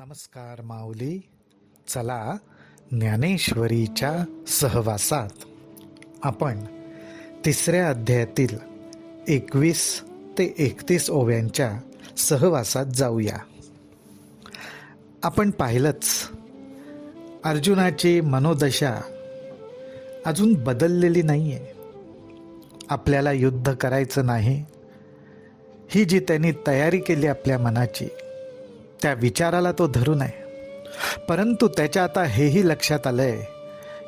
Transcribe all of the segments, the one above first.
नमस्कार माऊली. चला ज्ञानेश्वरीच्या सहवासात आपण तिसऱ्या अध्यायातील 21 ते 31 ओव्यांच्या सहवासात जाऊया. आपण पाहिलंच, अर्जुनाची मनोदशा अजून बदललेली नाही आहे. आपल्याला युद्ध करायचं नाही ही जी त्यांनी तयारी केली आपल्या मनाची, त्या विचाराला तो धरून आहे. परंतु त्याच्या आता हेही लक्षात आलंय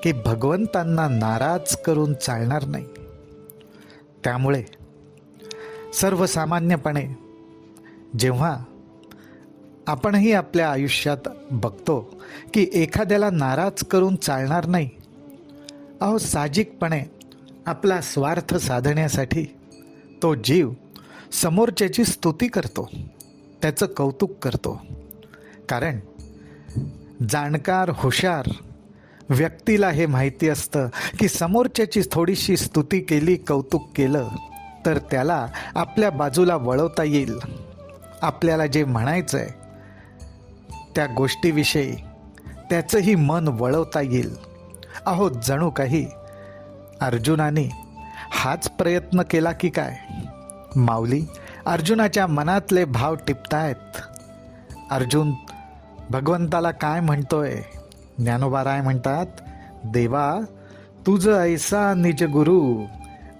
की भगवंतांना नाराज करून चालणार नाही. त्यामुळे सर्वसामान्यपणे जेव्हा आपणही आपल्या आयुष्यात बघतो की एखाद्याला नाराज करून चालणार नाही, साहजिकपणे आपला स्वार्थ साधण्यासाठी तो जीव समोरच्याची स्तुती करतो, त्याचं कौतुक करतो. कारण जाणकार हुशार व्यक्तीला हे माहिती असतं की समोरच्याची थोडीशी स्तुती केली, कौतुक केलं तर त्याला आपल्या बाजूला वळवता येईल. आपल्याला जे म्हणायचं आहे त्या गोष्टीविषयी त्याचंही मन वळवता येईल. जणू काही अर्जुनाने हाच प्रयत्न केला की काय? माऊली अर्जुनाच्या मनातले भाव टिपतायत. अर्जुन भगवंताला काय म्हणतोय? ज्ञानोबाराय म्हणतात, देवा तुझ ऐसा निज गुरु,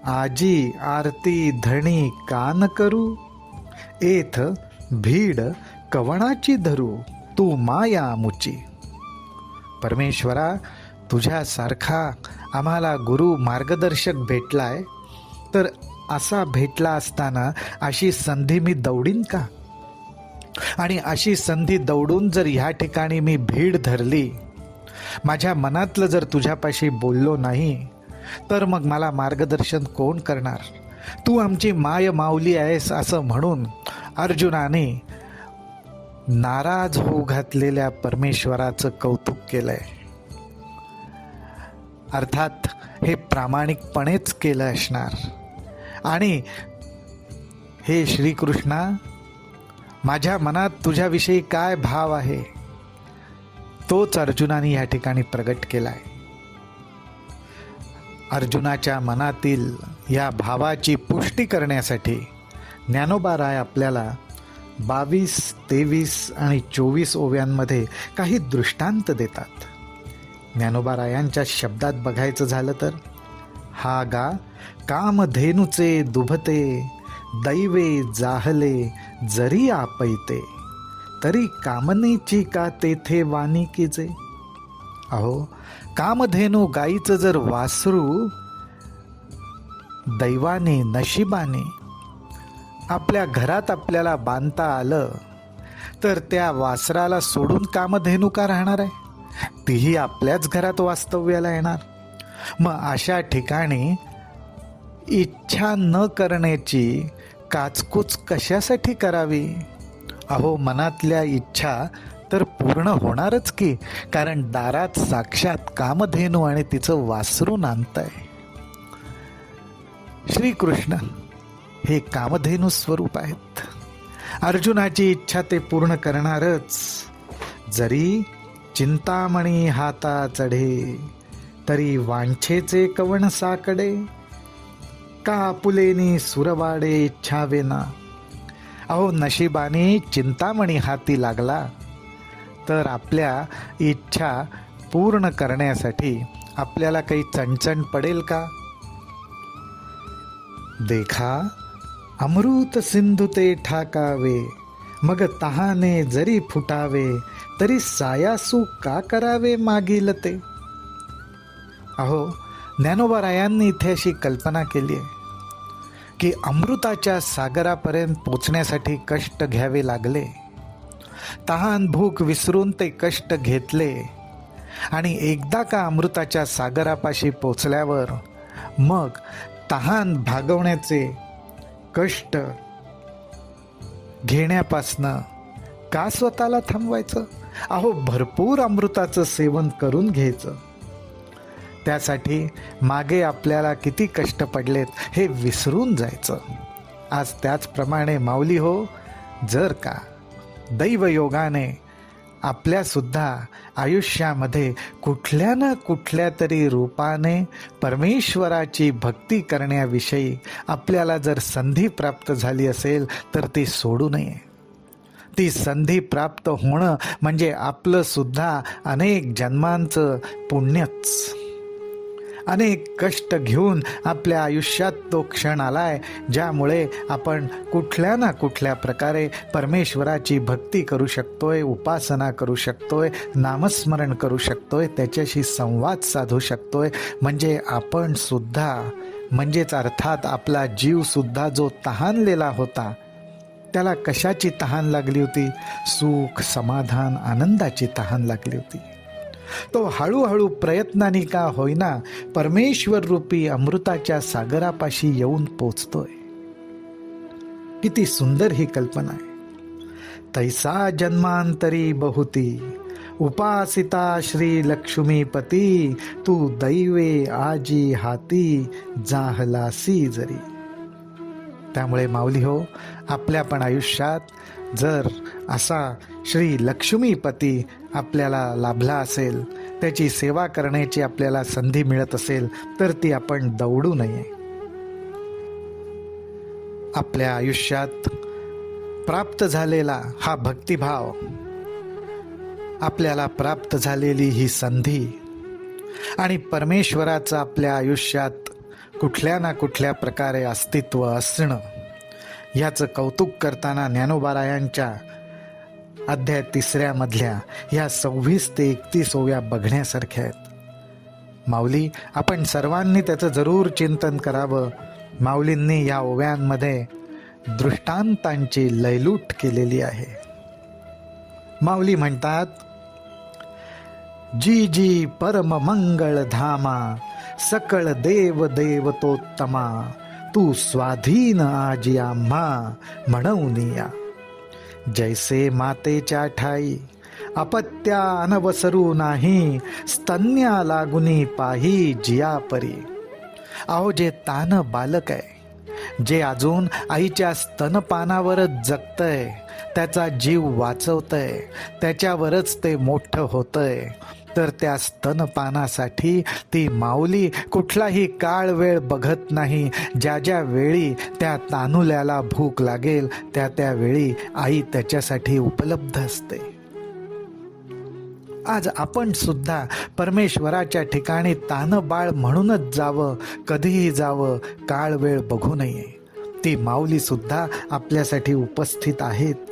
आजी आरती धणी कान करू, एथ भीड कवणाची धरू, तू माया मुची. परमेश्वरा, तुझ्यासारखा आम्हाला गुरु मार्गदर्शक भेटलाय, तर असा भेटला असताना अशी संधी मी दौडीन का? आणि अशी संधी दौडून जर ह्या ठिकाणी मी भीड धरली, माझ्या मनातलं जर तुझ्यापाशी बोललो नाही, तर मग मला मार्गदर्शन कोण करणार? तू आमची माय माऊली आहेस असं म्हणून अर्जुनाने नाराज होऊ घातलेल्या परमेश्वराचं कौतुक केलंय. अर्थात हे प्रामाणिकपणेच केलं असणार. आणि हे श्रीकृष्णा, माझ्या मनात तुझ्याविषयी काय भाव आहे तोच अर्जुनाने या ठिकाणी प्रगट केलाय. अर्जुनाच्या मनातील या भावाची पुष्टी करण्यासाठी ज्ञानोबाराय आपल्याला 22, 23 आणि 24 ओव्यांमध्ये काही दृष्टांत देतात. ज्ञानोबारायांच्या शब्दात बघायचं झालं तर, हा गा कामधेनुचे दुभते, दैवे जाहले जरी आपैते, तरी कामनेची का तेथे वानिकीचे. कामधेनू गाईचं जर वासरू दैवाने नशिबाने आपल्या घरात आपल्याला बांधता आलं, तर त्या वासराला सोडून कामधेनू का राहणार आहे? तीही आपल्याच घरात वास्तव्याला येणार. मग अशा ठिकाणी इच्छा न करण्याची काचकूच कशासाठी करावी? मनातल्या इच्छा तर पूर्ण होणारच की, कारण दारात साक्षात कामधेनू आणि तिचं वासरू नांदतंय. श्रीकृष्ण हे कामधेनू स्वरूप आहेत. अर्जुनाची इच्छा ते पूर्ण करणारच. जरी चिंतामणी हाता चढे, तरी वांछेचे कवण साकडे, का आपुलेनी सुरवाडे इच्छावेना. नशिबाने चिंतामणी हाती लागला तर आपल्या इच्छा पूर्ण करण्यासाठी आपल्याला काही चणचण पडेल का? देखा अमृत सिंधू ते ठाकावे, मग तहाने जरी फुटावे, तरी सायासू का करावे मागील ते. ज्ञानोबारायांनी इथे अशी कल्पना केली आहे की अमृताच्या सागरापर्यंत पोचण्यासाठी कष्ट घ्यावे लागले. तहान भूक विसरून ते कष्ट घेतले, आणि एकदा का अमृताच्या सागरापाशी पोचल्यावर मग तहान भागवण्याचे कष्ट घेण्यापासनं का स्वतःला थांबवायचं? भरपूर अमृताचं सेवन करून घ्यायचं. त्यासाठी मागे आपल्याला किती कष्ट पडलेत हे विसरून जायचं. आज त्याचप्रमाणे माऊली जर का दैवयोगाने आपल्यासुद्धा आयुष्यामध्ये कुठल्या ना कुठल्या तरी रूपाने परमेश्वराची भक्ती करण्याविषयी आपल्याला जर संधी प्राप्त झाली असेल तर ती सोडू नये. ती संधी प्राप्त होणं म्हणजे आपलं सुद्धा अनेक जन्मांचं पुण्यच. अनेक कष्ट घेऊन आपल्या आयुष्यात तो क्षण आलाय ज्यामुळे आपण कुठल्या ना कुठल्या प्रकारे परमेश्वराची भक्ती करू शकतोय, उपासना करू शकतोय, नामस्मरण करू शकतोय, त्याच्याशी संवाद साधू शकतोय. म्हणजे आपण सुद्धा, म्हणजेच अर्थात आपला जीव सुद्धा जो तहानलेला होता, त्याला कशाची तहान लागली होती? सुख, समाधान, आनंदाची तहान लागली होती. तो हळूहळू प्रयत्नांनी का होईना परमेश्वर रूपी अमृताच्या सागरापाशी येऊन पोचतोय. किती सुंदर ही कल्पना आहे. तैसा जन्मांतरी बहुती उपासिता श्री लक्ष्मीपती, तू दैवे आजी हाती जाहलासी जरी. त्यामुळे माऊली हो, आपल्या पण आयुष्यात जर असा श्री लक्ष्मीपती आपल्याला लाभला असेल, त्याची सेवा करण्याची आपल्याला संधी मिळत असेल तर ती आपण दवडू नये. आपल्या आयुष्यात प्राप्त झालेला हा भक्तिभाव, आपल्याला प्राप्त झालेली ही संधी आणि परमेश्वराचं आपल्या आयुष्यात कुठल्या ना कुठल्या प्रकारे अस्तित्व असणं, याचं कौतुक करताना ज्ञानोबारायांच्या अध्याय 3 मधल्या ह्या 26 ते 31 ओव्या बघण्यासारख्या आहेत. माऊली, आपण सर्वांनी त्याचं जरूर चिंतन करावं. माऊलींनी या ओव्यांमध्ये दृष्टांतांची लयलूट केलेली आहे. माऊली म्हणतात, जी जी परम मंगळ धामा, सकळ देव देवतोत्तमा, तू स्वाधीन आजी आम्हा म्हणूनिया. जैसे मातेच्या ठाई अपत्या अनवसरू नाही, स्तन्या लागुनी पाही जिया परी. अहो, जे तान बालक आहे, जे अजून आईच्या स्तनपानावरच जगतंय, त्याचा जीव वाचवतंय, त्याच्यावरच ते मोठं होतंय, तर त्या स्तनपानासाठी ती माऊली कुठलाही काळ वेळ बघत नाही. ज्या ज्या वेळी त्या तानुल्याला भूक लागेल त्या त्या वेळी आई त्याच्यासाठी उपलब्ध असते. आज आपण सुद्धा परमेश्वराच्या ठिकाणी तानबाळ म्हणूनच जावं, कधीही जावं, काळ वेळ बघू नये. ती माऊली सुद्धा आपल्यासाठी उपस्थित आहेच.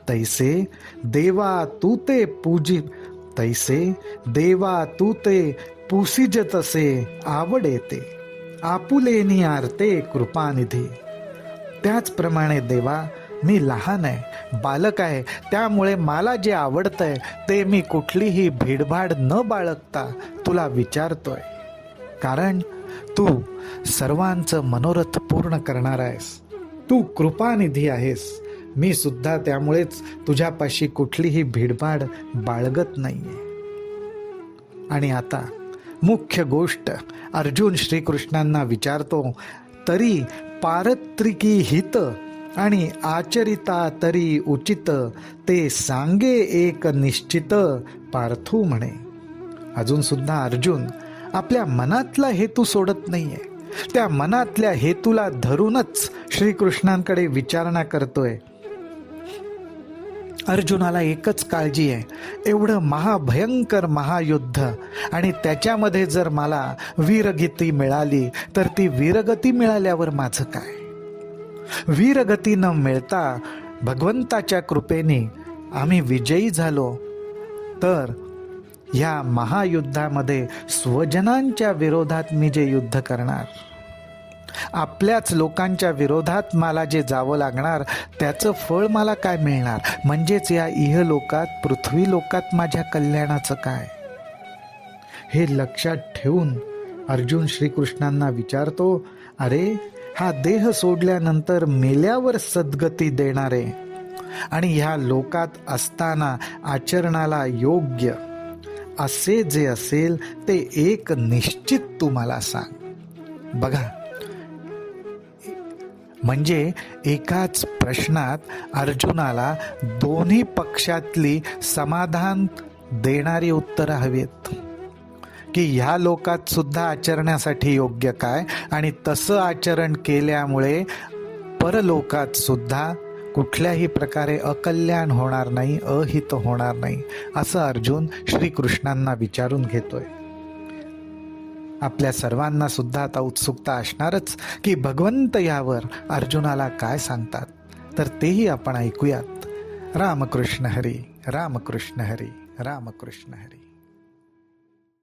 तैसे देवा तू ते पूजी, तैसे देवा तू ते पुसिज तसे आवडेते, आपुलेनी आरते कृपानिधी. त्याचप्रमाणे देवा, मी लहान आहे, बालक आहे, त्यामुळे मला जे आवडतंय ते मी कुठलीही भीडभाड न बाळगता तुला विचारतोय. कारण तू सर्वांचं मनोरथ पूर्ण करणार आहेस, तू कृपानिधी आहेस. मी सुद्धा त्यामुळेच तुझ्यापाशी कुठलीही भीडभाड बाळगत नाहीये. आणि आता मुख्य गोष्ट अर्जुन श्रीकृष्णांना विचारतो, तरी पारत्रिकी हित आणि आचरिता तरी उचित, ते सांगे एक निश्चित पार्थू म्हणे. अजून सुद्धा अर्जुन आपल्या मनातला हेतू सोडत नाहीये. त्या मनातल्या हेतूला धरूनच श्रीकृष्णांकडे विचारणा करतोय. अर्जुनाला एकच काळजी आहे, एवढं महाभयंकर महायुद्ध आणि त्याच्यामध्ये जर मला वीरगती मिळाली तर ती वीरगती मिळाल्यावर माझं काय? वीरगती न मिळता भगवंताच्या कृपेने आम्ही विजयी झालो तर ह्या महायुद्धामध्ये स्वजनांच्या विरोधात मी जे युद्ध करणार, आपल्याच लोकांच्या विरोधात मला जे जावं लागणार, त्याचं फळ मला काय मिळणार? म्हणजेच या इहलोकात पृथ्वी लोकात माझ्या कल्याणाचं काय? हे लक्षात ठेवून अर्जुन श्रीकृष्णांना विचारतो, अरे हा देह सोडल्यानंतर मेल्यावर सद्गती देणारे आणि ह्या लोकात असताना आचरणाला योग्य असे जे असेल ते एक निश्चित तू मला सांग. बघा, म्हणजे एकाच प्रश्नात अर्जुनाला दोन्ही पक्षातली समाधान देणारी उत्तरं हवीत, की ह्या लोकात सुद्धा आचरण्यासाठी योग्य काय आणि तसं आचरण केल्यामुळे परलोकात सुद्धा कुठल्याही प्रकारे अकल्याण होणार नाही, अहित होणार नाही, असं अर्जुन श्रीकृष्णांना विचारून घेतोय. आपल्या सर्वांना सुद्धा आता उत्सुकता असणारच की भगवंत यावर अर्जुनाला काय सांगतात, तर तेही आपण ऐकूयात. रामकृष्ण हरी, रामकृष्ण हरी, रामकृष्ण हरी.